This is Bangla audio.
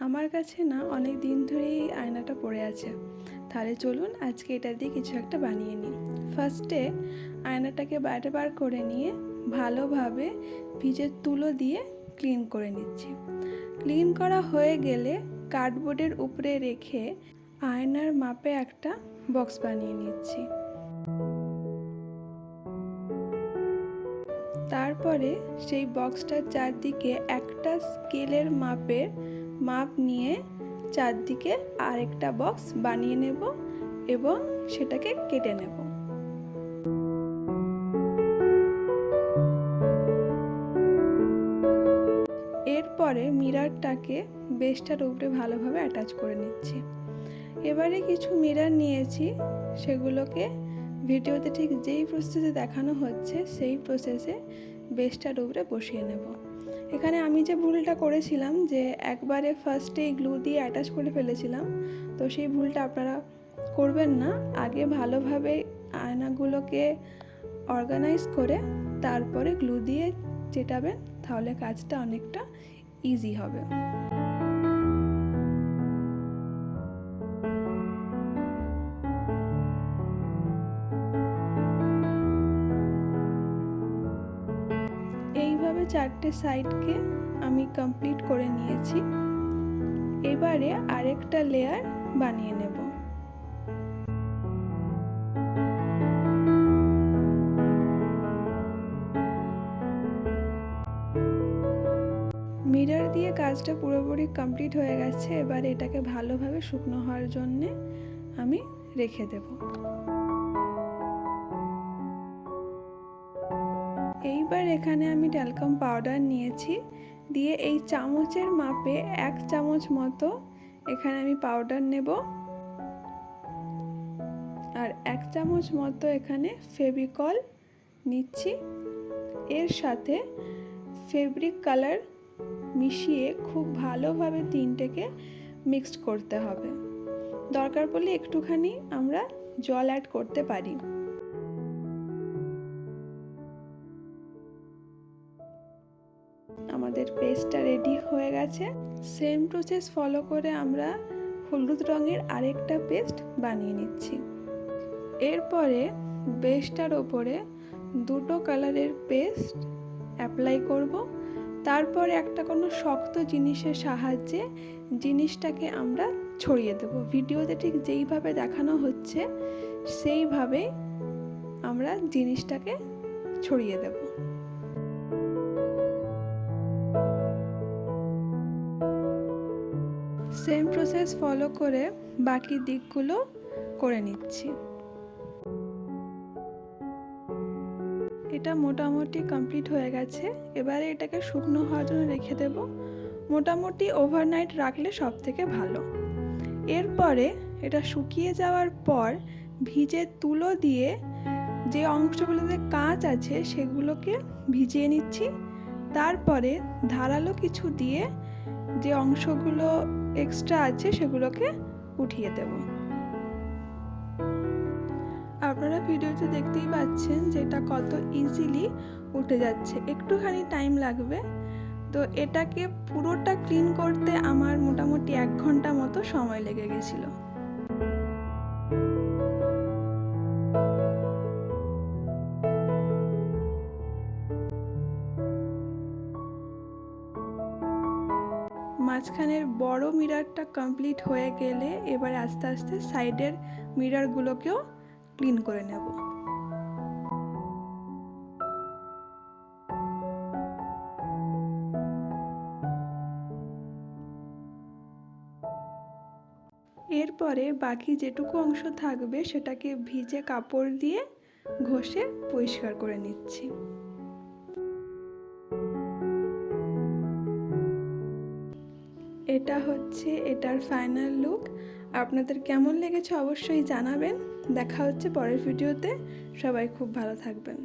আমার কাছে না অনেক দিন ধরেই এই আয়নাটা পড়ে আছে। তাহলে চলুন আজকে এটা দিয়ে কিছু একটা বানিয়ে নিই। ফার্স্টে আয়নাটাকে বাইরে বার করে নিয়ে ভালোভাবে ভিজে তুলো দিয়ে ক্লিন করে নিচ্ছি। ক্লিন করা হয়ে গেলে কার্ডবোর্ডের উপরে রেখে আয়নার মাপে একটা বক্স বানিয়ে নিচ্ছি। তারপরে সেই বক্সটার চারদিকে একটা স্কেলের মাপ নিয়ে চারদিকে আরেকটা বক্স বানিয়ে নেব এবং সেটাকে কেটে নেব। এরপরে মিররটাকে বেসটার উপরে ভালোভাবে অ্যাটাচ করে নিচ্ছি। এবারে কিছু মিরর নিয়েছি, সেগুলোকে ভিডিওতে ঠিক যেই প্রসেসে দেখানো হচ্ছে সেই প্রসেসে বেসটার উপরে বসিয়ে নেব। এখানে আমি যে ভুলটা করেছিলাম যে একবারে ফার্স্টে গ্লু দিয়ে অ্যাটাচ করে ফেলেছিলাম, তো সেই ভুলটা আপনারা করবেন না। আগে ভালোভাবে আয়নাগুলোকে অর্গানাইজ করে তারপরে গ্লু দিয়ে চেটাবেন, তাহলে কাজটা অনেকটা ইজি হবে। এইভাবে চারটে সাইডকে আমি কমপ্লিট করে নিয়েছি। এবারে আরেকটা লেয়ার বানিয়ে নেব। মিরর দিয়ে কাজটা পুরোপুরি কমপ্লিট হয়ে গেছে। এবার এটাকে ভালোভাবে শুকনো হওয়ার জন্যে আমি রেখে দেব। এইবার এখানে আমি ট্যালকাম পাউডার নিয়েছি, দিয়ে এই চামচের মাপে 1 চামচ মতো এখানে আমি পাউডার নেব, আর 1 চামচ মতো এখানে ফেভিকল নিচ্ছি। এর সাথে ফেব্রিক কালার মিশিয়ে খুব ভালোভাবে তিনটেকে মিক্সড করতে হবে। দরকার পড়লে একটুখানি আমরা জল অ্যাড করতে পারি। আমাদের পেস্টটা রেডি হয়ে গেছে। সেম প্রসেস ফলো করে আমরা হলুদ রঙের আরেকটা পেস্ট বানিয়ে নিচ্ছি। এরপরে বেসটার ওপরে দুটো কালারের পেস্ট অ্যাপ্লাই করব। তারপরে একটা কোনো শক্ত জিনিসের সাহায্যে জিনিসটাকে আমরা ছড়িয়ে দেব। ভিডিওতে ঠিক যেইভাবে দেখানো হচ্ছে সেইভাবেই আমরা জিনিসটাকে ছড়িয়ে দেব। সেম প্রসেস ফলো করে বাকি দিকগুলো করে নিচ্ছি। এটা মোটামুটি কমপ্লিট হয়ে গেছে। এবারে এটাকে শুকনো হওয়ার জন্য রেখে দেব। মোটামুটি ওভারনাইট রাখলে সব থেকে ভালো। এরপরে এটা শুকিয়ে যাওয়ার পর ভিজে তুলো দিয়ে যে অংশগুলোতে কাঁচ আছে সেগুলোকে ভিজিয়ে নিচ্ছি। তারপরে ধারালো কিছু দিয়ে যে অংশগুলো এক্সট্রা আছে সেগুলোকে উঠিয়ে দেব। আপনারা ভিডিওতে দেখতেই পাচ্ছেন যে এটা কত ইজিলি উঠে যাচ্ছে। একটুখানি টাইম লাগবে। তো এটাকে পুরোটা ক্লিন করতে আমার মোটামুটি 1 ঘন্টা মতো সময় লেগে গেছিল। মাঝখানের বড় মিররটা কমপ্লিট হয়ে গেলে এবার আস্তে আস্তে সাইডের মিররগুলোকেও ক্লিন করে নেব। এরপরে বাকি যেটুকু অংশ থাকবে সেটাকে ভিজে কাপড় দিয়ে ঘষে পরিষ্কার করে নিচ্ছি। এটা হচ্ছে এটার ফাইনাল লুক। আপনাদের কেমন লেগেছে অবশ্যই জানাবেন। দেখা হচ্ছে পরের ভিডিওতে। সবাই খুব ভালো থাকবেন।